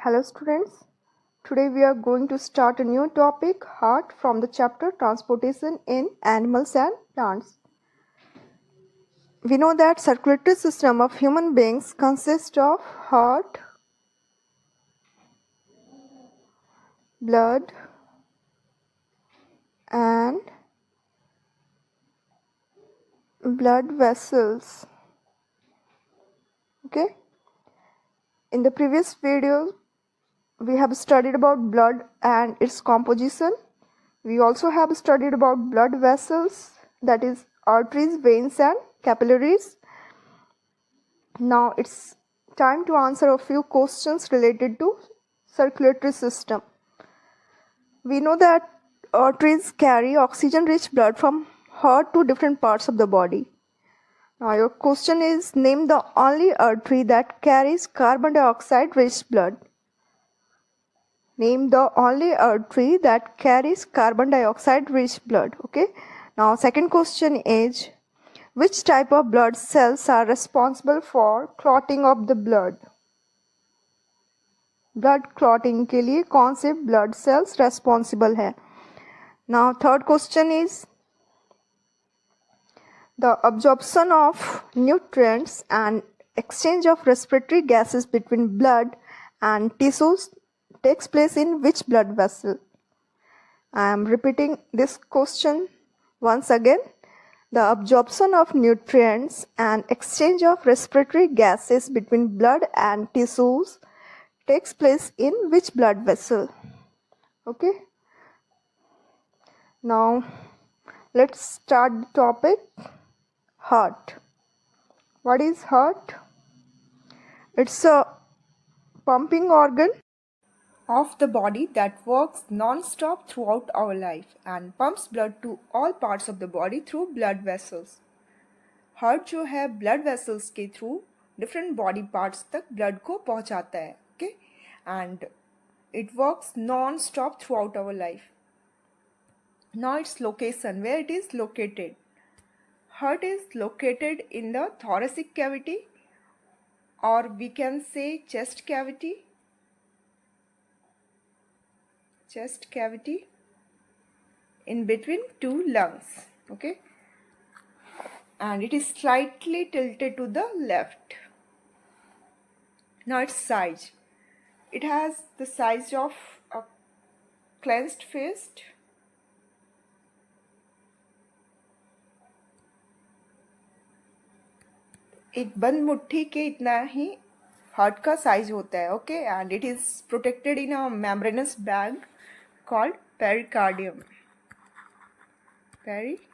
Hello students, today we are going to start a new topic, heart, from the chapter Transportation in Animals and Plants. We know that circulatory system of human beings consists of heart, blood and blood vessels. Okay, in the previous video we have studied about blood and its composition. We also have studied about blood vessels, that is arteries, veins and capillaries. Now it's time to answer a few questions related to circulatory system. We know that arteries carry oxygen-rich blood from heart to different parts of the body. Now your question is, name the only artery that carries carbon dioxide-rich blood. Name the only artery that carries carbon dioxide-rich blood. Okay. Now second question is, which type of blood cells are responsible for clotting of the blood? Blood clotting के लिए कौन से blood cells responsible है? Now third question is the absorption of nutrients and exchange of respiratory gases between blood and tissues takes place in which blood vessel? I am repeating this question once again. The absorption of nutrients and exchange of respiratory gases between blood and tissues takes place in which blood vessel? Okay. Now let's start the topic, heart. What is heart? It's a pumping organ of the body that works non-stop throughout our life and pumps blood to all parts of the body through blood vessels. Heart जो है blood vessels के through different body parts तक blood को पहुंचाता है. Okay, and it works non stop throughout our life. Now its location, where it is located. Heart is located in the thoracic cavity, or we can say chest cavity. Chest cavity in between two lungs. Okay, and it is slightly tilted to the left. Now its size. It has the size of a clenched fist. एक बंद मुट्ठी के इतना ही heart का size होता है. Okay, and it is protected in a membranes bag called pericardium. Pericardium.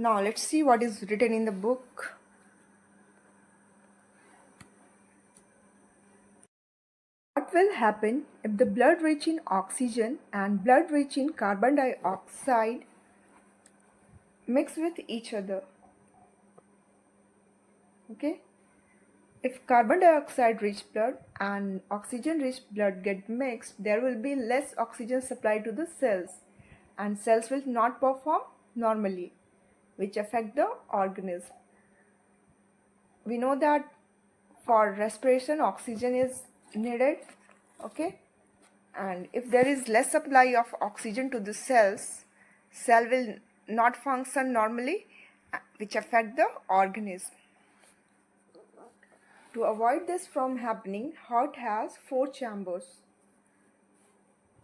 Now let's see what is written in the book. What will happen if the blood rich in oxygen and blood rich in carbon dioxide mix with each other? Okay, if carbon dioxide rich blood and oxygen rich blood get mixed, there will be less oxygen supplied to the cells and cells will not perform normally, which affect the organism. We know that for respiration oxygen is needed. Okay, and if there is less supply of oxygen to the cell will not function normally, which affect the organism. To avoid this from happening, heart has 4 chambers.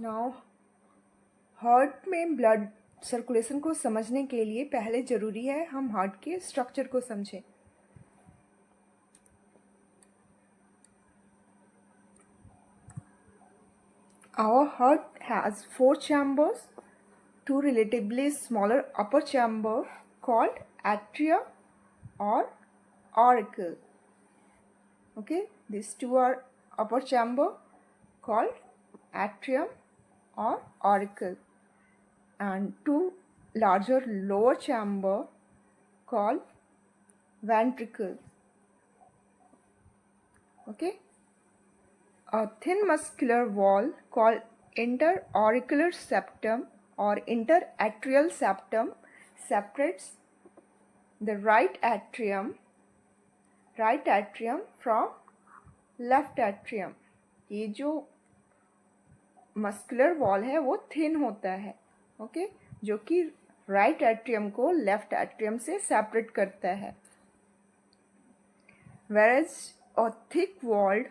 Now heart में blood circulation को समझने के लिए पहले जरूरी है हम heart के स्ट्रक्चर को समझें. Our heart has 4 chambers, 2 relatively smaller upper chamber called atria or auricle. Okay, these 2 are upper chamber called atrium or auricle, and 2 larger lower chamber called ventricle. Okay, a thin muscular wall called interauricular septum or interatrial septum separates the right atrium from left atrium. ये जो muscular wall है वो thin होता है, okay, जो कि right atrium को left atrium से सेपरेट करता है. whereas a thick walled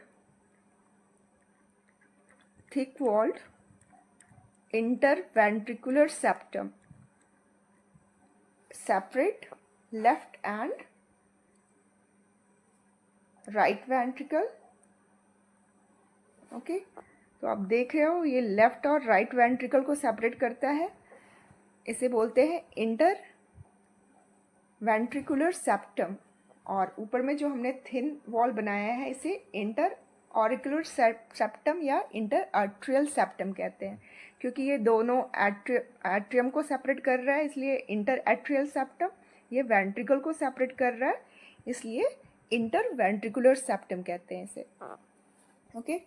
interventricular septum separate left and right ventricle. Okay, तो आप देख रहे हो ये लेफ्ट और राइट वेंट्रिकल को सेपरेट करता है. इसे बोलते हैं इंटर वेंट्रिकुलर सेप्टम. और ऊपर में जो हमने थिन वॉल बनाया है इसे इंटर ऑरिकुलर सेप्टम या इंटर आर्ट्रियल सेप्टम कहते हैं, क्योंकि ये दोनों एट्रियम को सेपरेट कर रहा है इसलिए इंटर एट्रियल सेप्टम. ये वेंट्रिकल को सेपरेट कर रहा है इसलिए इंटर वेंट्रिकुलर सेप्टम कहते हैं इसे. Okay,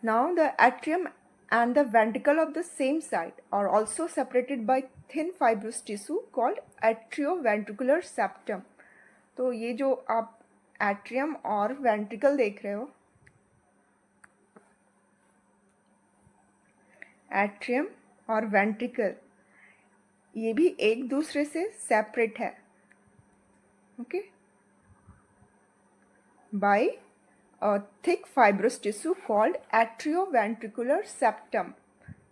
now the atrium and the ventricle of the same side are also separated by thin fibrous tissue called atrioventricular septum. तो ये जो आप एट्रियम और वेंट्रिकल देख रहे हो, एट्रियम और वेंट्रिकल ये भी एक दूसरे से सेपरेट है, okay, by a thick fibrous tissue called atrioventricular septum,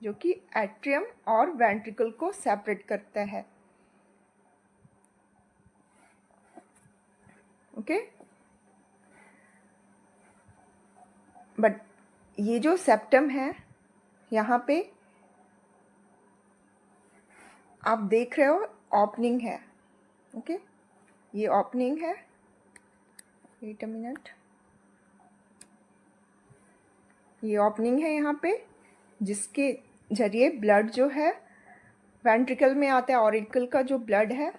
जो कि एट्रियम और वेंट्रिकल को सेपरेट करता है. ओके, बट ये जो सेप्टम है यहाँ पे आप देख रहे हो ओपनिंग है. ओके, ये ओपनिंग है. वेट अ मिनट, ये ओपनिंग है यहाँ पे जिसके जरिए ब्लड जो है वेंट्रिकल में आता है. ऑरिकल का जो ब्लड है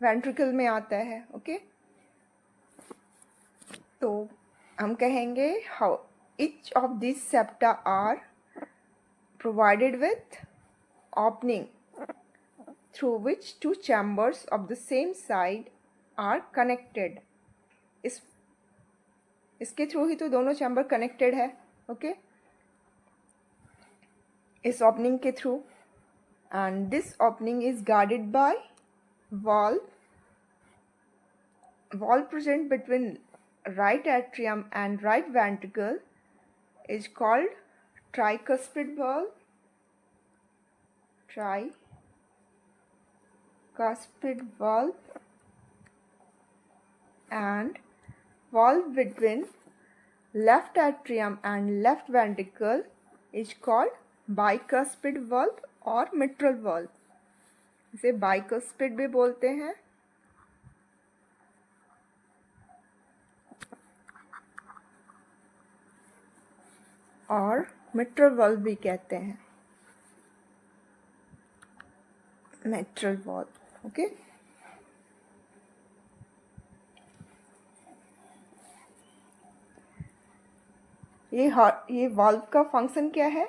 वेंट्रिकल में आता है. ओके, तो हम कहेंगे how each of these septa are provided with opening through which two chambers of the same side are connected. इसके थ्रू ही तो दोनों चैम्बर कनेक्टेड है. ओके, इस ओपनिंग के through. And this opening is guarded by wall present between right atrium and right ventricle is called tricuspid valve. And valve between left atrium and left ventricle is called bicuspid valve और mitral valve. इसे bicuspid भी बोलते हैं और mitral valve भी कहते हैं. mitral valve. Okay, ये valve का फंक्शन क्या है?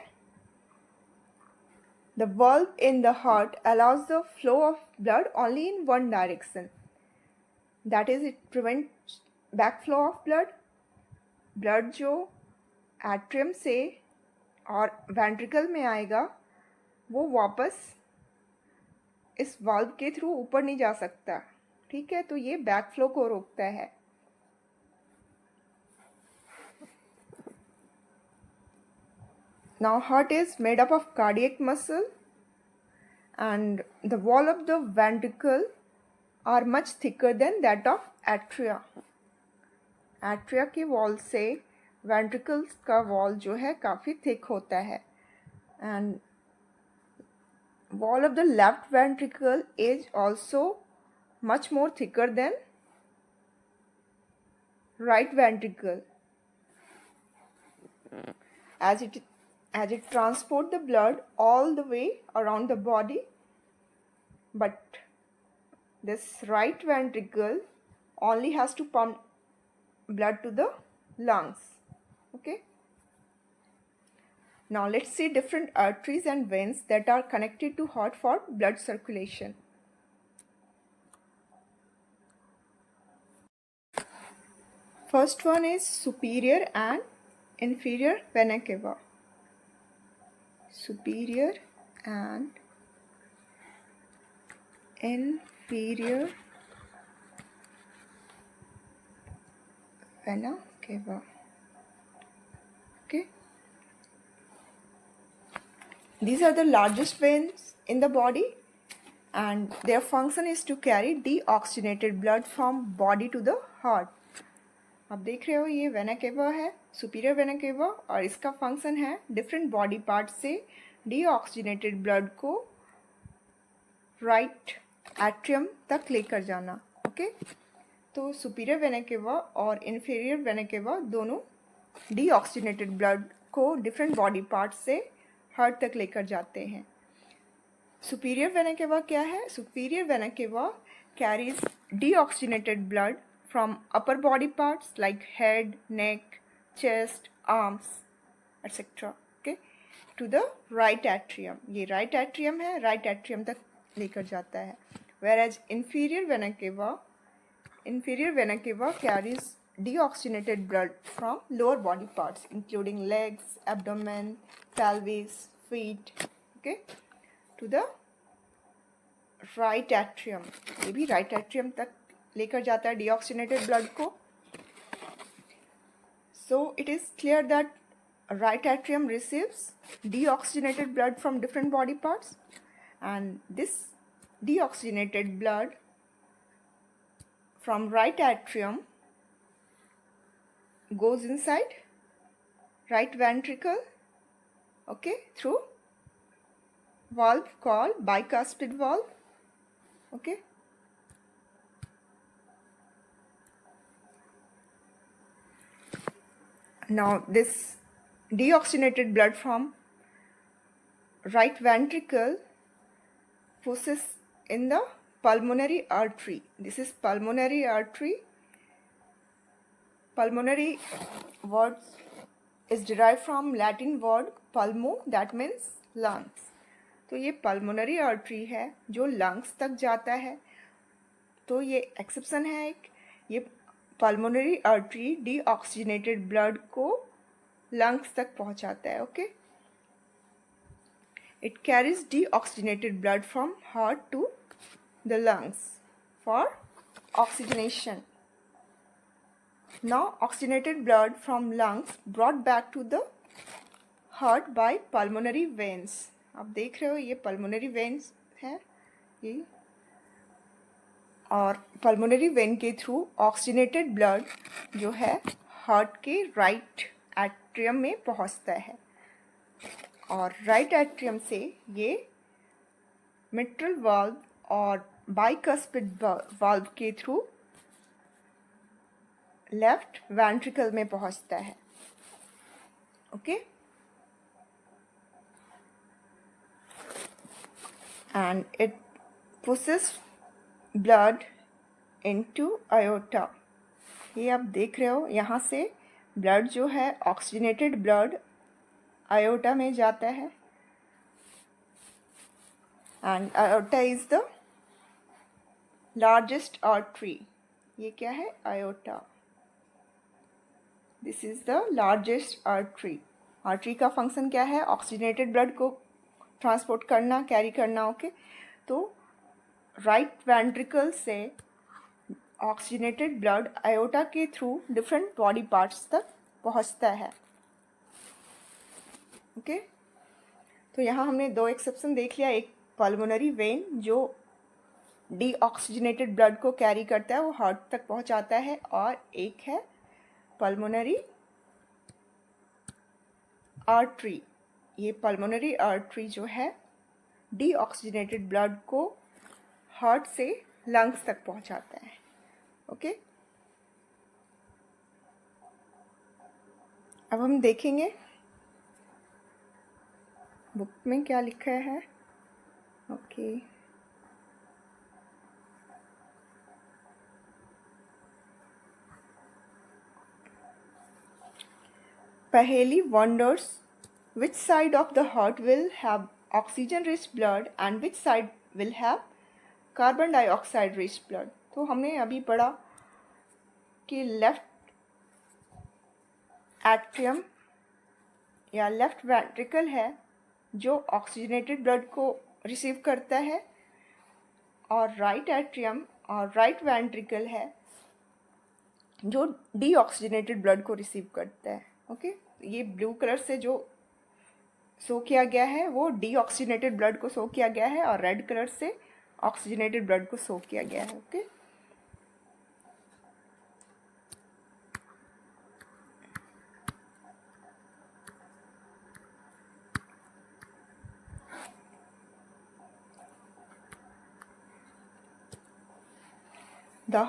The valve in the heart allows the flow of blood only in one direction. That is, it prevents backflow of blood. Blood जो एट्रियम से और वेंट्रिकल में आएगा वो वापस इस वाल्व के थ्रू ऊपर नहीं जा सकता. ठीक है, तो ये बैकफ्लो को रोकता है. Now heart is made up of cardiac muscle and the wall of the ventricle are much thicker than that of atria. Atria के wall से ventricles का wall जो है काफ़ी thick होता है. And wall of the left ventricle is also much more thicker than right ventricle. As it transport the blood all the way around the body, but this right ventricle only has to pump blood to the lungs. Okay, now let's see different arteries and veins that are connected to heart for blood circulation. First one is superior and inferior vena cava. Superior and inferior vena cava. Okay. These are the largest veins in the body and their function is to carry deoxygenated blood from body to the heart. आप देख रहे हो ये vena cava है, superior vena cava, और इसका function है different body part से डीऑक्सीजनेटेड ब्लड को राइट एट्रियम तक लेकर जाना. ओके, तो सुपीरियर वेना केवा और इन्फीरियर वेना केवा दोनों डीऑक्सीजनेटेड ब्लड को डिफरेंट बॉडी पार्ट से हार्ट तक लेकर जाते हैं. सुपीरियर वेना केवा क्या है? Superior vena cava carries deoxygenated blood from upper body parts like head, neck, chest, arms, etc. Okay, to the right atrium. ये right atrium है, right atrium तक लेकर जाता है. Whereas inferior vena cava carries deoxygenated blood from lower body parts including legs, abdomen, pelvis, feet. Okay, to the right atrium. ये भी right atrium तक लेकर जाता है deoxygenated blood को. So it is clear that right atrium receives deoxygenated blood from different body parts, and this deoxygenated blood from right atrium goes inside right ventricle, okay, through valve called bicuspid valve. Okay, now this deoxygenated blood from right ventricle pushes in the pulmonary artery. This is pulmonary artery. Pulmonary word is derived from Latin word pulmo, that means lungs. तो ये pulmonary artery है जो lungs तक जाता है. तो ये exception है एक, ये pulmonary artery deoxygenated blood को lungs तक पहुंचाता है. Okay, it carries deoxygenated blood from heart to the lungs for oxygenation. Now oxygenated blood from lungs brought back to the heart by pulmonary veins. आप देख रहे हो ये pulmonary veins है ये, और pulmonary vein के थ्रू oxygenated blood जो है heart के right atrium में पहुंचता है, और right atrium से ये mitral valve और bicuspid valve के थ्रू लेफ्ट वेंट्रिकल में पहुंचता है. Okay, and it pushes blood into iota. ये आप देख रहे हो यहाँ से ब्लड जो है ऑक्सीजनेटेड ब्लड आयोटा में जाता है, and iota is the largest artery. ये क्या है? Iota. This is the largest artery. Artery का फंक्शन क्या है? ऑक्सीजनेटेड ब्लड को ट्रांसपोर्ट करना, कैरी करना. ओके, तो राइट वेंट्रिकल से ऑक्सीजनेटेड ब्लड आयोटा के थ्रू डिफरेंट बॉडी पार्ट्स तक पहुंचता है. ओके, तो यहाँ हमने दो एक्सेप्शन देख लिया. एक पल्मोनरी वेन जो डीऑक्सीजनेटेड ब्लड को कैरी करता है, वो हार्ट तक पहुंचाता है, और एक है पल्मोनरी आर्टरी. ये पल्मोनरी आर्टरी जो है डीऑक्सीजनेटेड ब्लड को हार्ट से लंग्स तक पहुंचाता है. ओके, अब हम देखेंगे बुक में क्या लिखा है. Okay, Paheli wonders which side of the heart will have oxygen-rich blood and which side will have carbon dioxide-rich blood. तो हमने अभी पढ़ा कि लेफ्ट एट्रियम या लेफ्ट वेंट्रिकल है जो ऑक्सीजनेटेड ब्लड को रिसीव करता है, और राइट एट्रियम और राइट वेंट्रिकल है जो डीऑक्सीजनेटेड ब्लड को रिसीव करता है। ओके, ये ब्लू कलर से जो शो किया गया है वो डीऑक्सीजनेटेड ब्लड को शो किया गया है, और रेड कलर से ऑक्सीजनेटेड ब्लड को शो किया गया है। Okay, the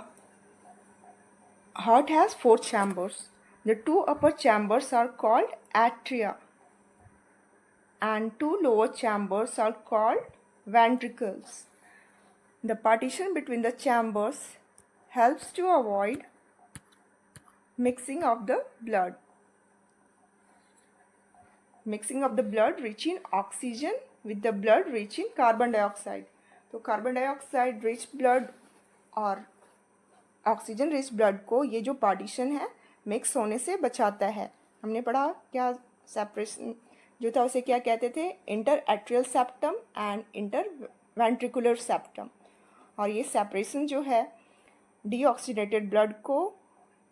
heart has 4 chambers. The 2 upper chambers are called atria and 2 lower chambers are called ventricles. The partition between the chambers helps to avoid mixing of the blood. Mixing of the blood rich in oxygen with the blood rich in carbon dioxide. तो carbon dioxide rich blood और oxygen rich blood को ये जो partition है mix होने से बचाता है। हमने पढ़ा क्या सेपरेशन जो था उसे क्या कहते थे, inter atrial septum and inter ventricular septum. और ये सेपरेशन जो है डीऑक्सीडेटेड ब्लड को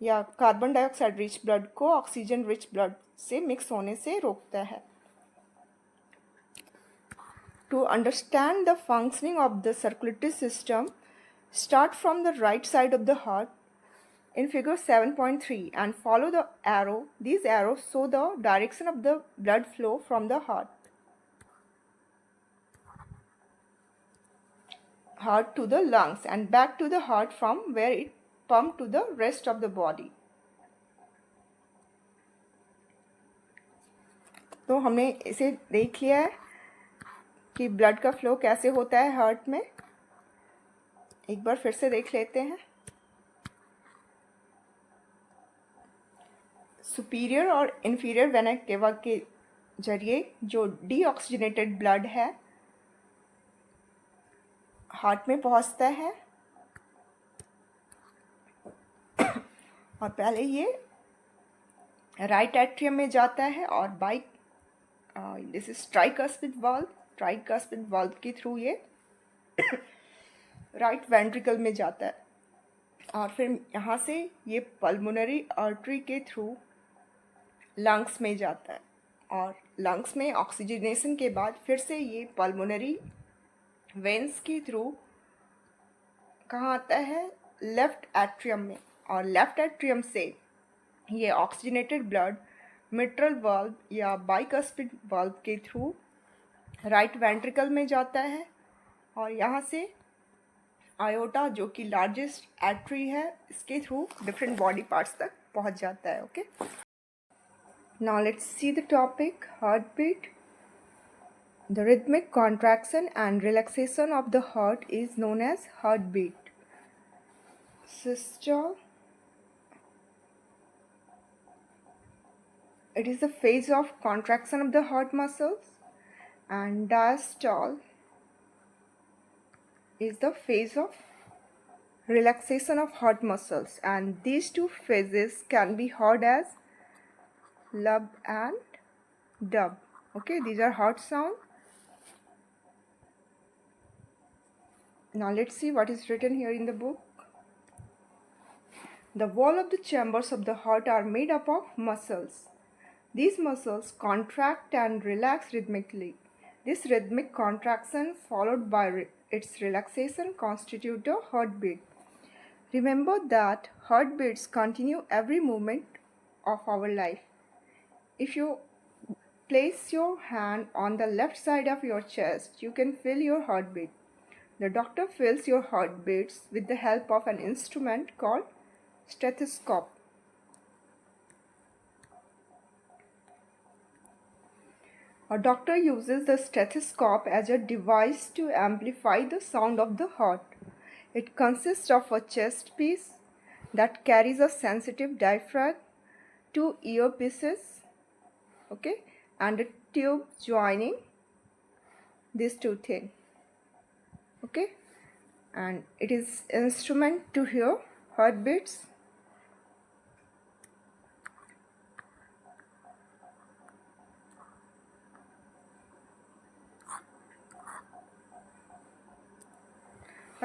या कार्बन डाइऑक्साइड रिच ब्लड को ऑक्सीजन रिच ब्लड से मिक्स होने से रोकता है। To understand the functioning of the circulatory system, start from the right side of the heart in figure 7.3 and follow the arrow. These arrows show the direction of the blood flow from the heart to the lungs and back to the heart from where it pumped to the rest of the body. तो हमने इसे देख लिया है कि blood का flow कैसे होता है हार्ट में। एक बार फिर से देख लेते हैं। सुपीरियर और इन्फीरियर वेना केवा के जरिए जो डीऑक्सीजनेटेड ब्लड है हार्ट में पहुंचता है, और पहले ये राइट एट्रियम में जाता है और this is tricuspid valve. Tricuspid valve के थ्रू ये राइट वेंट्रिकल में जाता है, और फिर यहाँ से ये पल्मोनरी आर्टरी के थ्रू लंग्स में जाता है, और लंग्स में ऑक्सीजनेशन के बाद फिर से ये पल्मोनरी वेंस के थ्रू कहाँ आता है, लेफ्ट एट्रियम में, और लेफ्ट एट्रियम से ये ऑक्सीजनेटेड ब्लड मिट्रल वाल्व या बाइकस्पिड वाल्व के थ्रू राइट वेंट्रिकल में जाता है, और यहाँ से आयोटा जो कि लार्जेस्ट आर्टरी है इसके थ्रू डिफरेंट बॉडी पार्ट्स तक पहुँच जाता है। Okay, now let's see the topic heart beat. The rhythmic contraction and relaxation of the heart is known as heartbeat. Systole. It is the phase of contraction of the heart muscles, and diastole is the phase of relaxation of heart muscles, and these two phases can be heard as lub and dub. Okay, these are heart sound. Now let's see what is written here in the book. The wall of the chambers of the heart are made up of muscles. These muscles contract and relax rhythmically. This rhythmic contraction followed by its relaxation constitute a heartbeat. Remember that heartbeats continue every moment of our life. If you place your hand on the left side of your chest, you can feel your heartbeat. The doctor feels your heartbeats with the help of an instrument called stethoscope. A doctor uses the stethoscope as a device to amplify the sound of the heart. It consists of a chest piece that carries a sensitive diaphragm, 2 earpieces, okay, and a tube joining these two things. Okay, and it is instrument to hear heartbeats.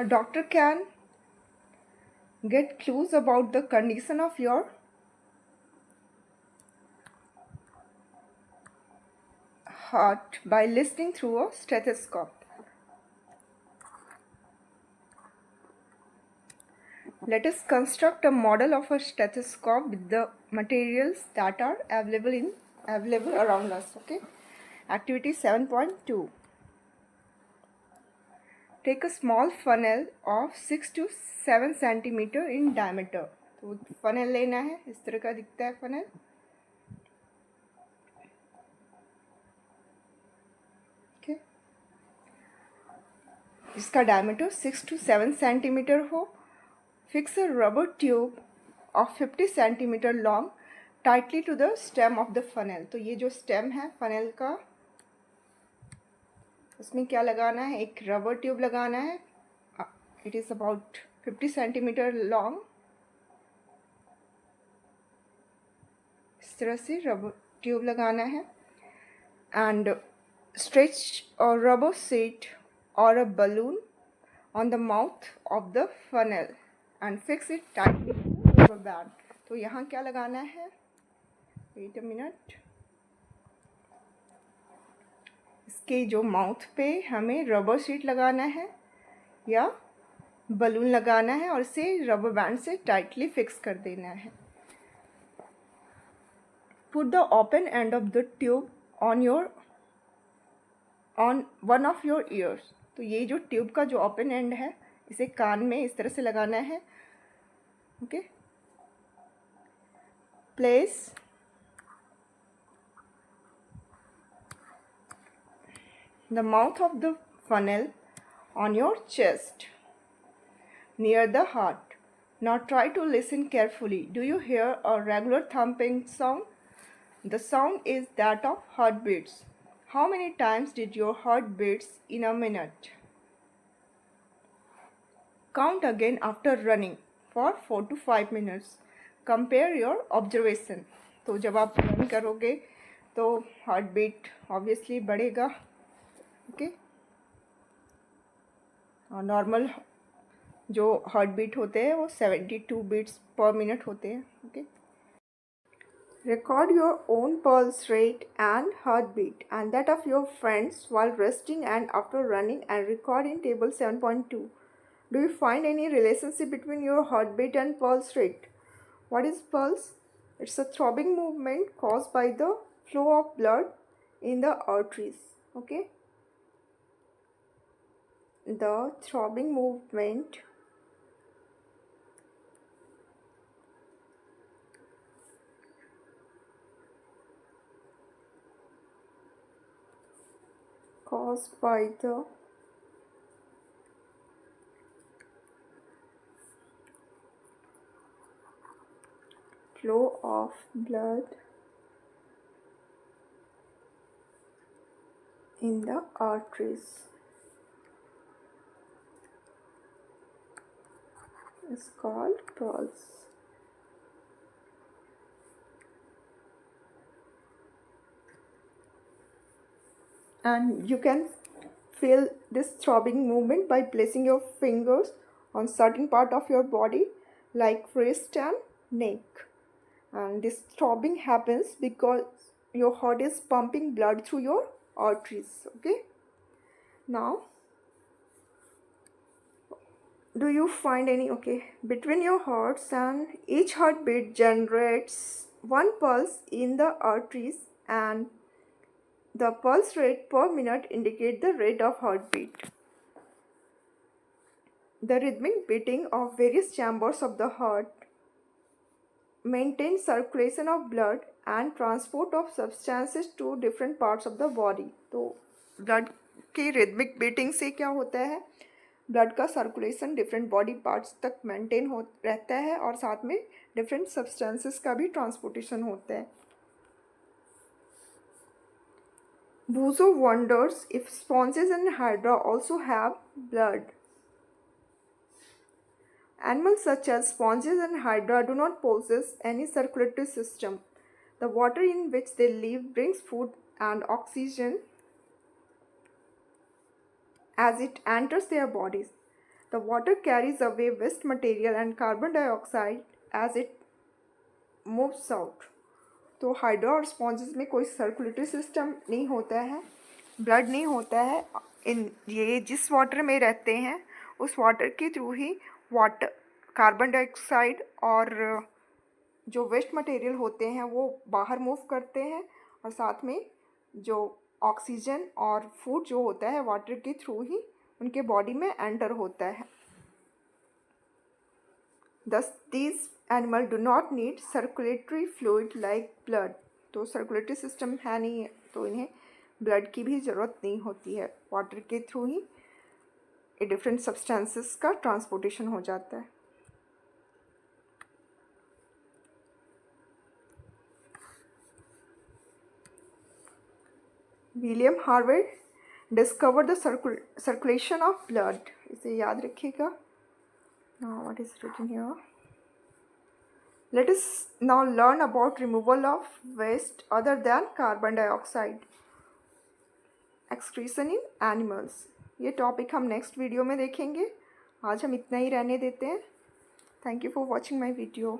A doctor can get clues about the condition of your heart by listening through a stethoscope. Let us construct a model of a stethoscope with the materials that are available around us. Okay. Activity 7.2. Take a small funnel of 6 to 7 centimeter in diameter. तो funnel लेना है, इस तरह का दिखता है funnel. Okay. इसका diameter 6 to 7 centimeter हो. Fix a rubber tube of 50 centimeter long tightly to the stem of the funnel. तो ये जो stem है funnel का, उसमें क्या लगाना है? एक रबर ट्यूब लगाना है. It is about 50 centimetre long. इस तरह से रबर ट्यूब लगाना है. एंड स्ट्रेच और रबर सीट और a balloon on the mouth of the funnel and fix it tightly rubber band. तो यहाँ क्या लगाना है? Wait a minute. इसके जो माउथ पे हमें रबर शीट लगाना है या बलून लगाना है और इसे रबर बैंड से टाइटली फिक्स कर देना है. Put the open end of the tube on one of your ears. तो ये जो ट्यूब का जो ओपन एंड है इसे कान में इस तरह से लगाना है. Okay. Place the mouth of the funnel on your chest near the heart. Now try to listen carefully. Do you hear a regular thumping sound? The sound is that of heartbeats. How many times did your heart beats in a minute? Count again after running for 4 to 5 minutes. Compare your observation. तो जब आप run करोगे तो heart beat obviously बढ़ेगा. ओके. Normal जो heart beat होते हैं वो 72 बीट्स पर मिनट होते हैं. ओके. Record your own pulse rate and heart beat and that of your friends while resting and after running and record in table 7.2. Do you find any relationship between your heartbeat and pulse rate? What is pulse? It's a throbbing movement caused by the flow of blood in the arteries. Okay. The throbbing movement caused by the flow of blood in the arteries is called pulse. And you can feel this throbbing movement by placing your fingers on certain part of your body like wrist and neck. And this throbbing happens because your heart is pumping blood through your arteries. Okay. Now do you find any between your hearts, and each heartbeat generates one pulse in the arteries, and the pulse rate per minute indicate the rate of heartbeat. The rhythmic beating of various chambers of the heart maintain circulation of blood and transport of substances to different parts of the body. तो blood की rhythmic beating से क्या होता है? Blood का circulation different body parts तक maintain हो रहता है और साथ में डिफरेंट सब्सटेंसेस का भी ट्रांसपोर्टेशन होता है. Buzo wonders if sponges and hydra also have blood. Animals such as sponges and hydra do not possess any circulatory system. The water in which they live brings food and oxygen as it enters their bodies. The water carries away waste material and carbon dioxide as it moves out. तो hydra और sponges में कोई circulatory system नहीं होता है, blood नहीं होता है। ये जिस वाटर में रहते हैं उस वाटर के थ्रू ही वाटर कार्बन डाइऑक्साइड और जो वेस्ट मटेरियल होते हैं वो बाहर मूव करते हैं, और साथ में जो ऑक्सीजन और फूड जो होता है वाटर के थ्रू ही उनके बॉडी में एंटर होता है। Thus, these animal do not need circulatory fluid like blood. तो सर्कुलेटरी सिस्टम है नहीं, तो इन्हें ब्लड की भी ज़रूरत नहीं होती है। वाटर के थ्रू ही डिफरेंट सब्सटेंसेस का ट्रांसपोर्टेशन हो जाता है। William Harvard discover the circulation of blood, इसे याद रखिएगा। What is written here? Let us now learn about removal of waste other than carbon dioxide excretion in animals. ये टॉपिक हम नेक्स्ट वीडियो में देखेंगे। आज हम इतना ही रहने देते हैं। Thank you for watching my video.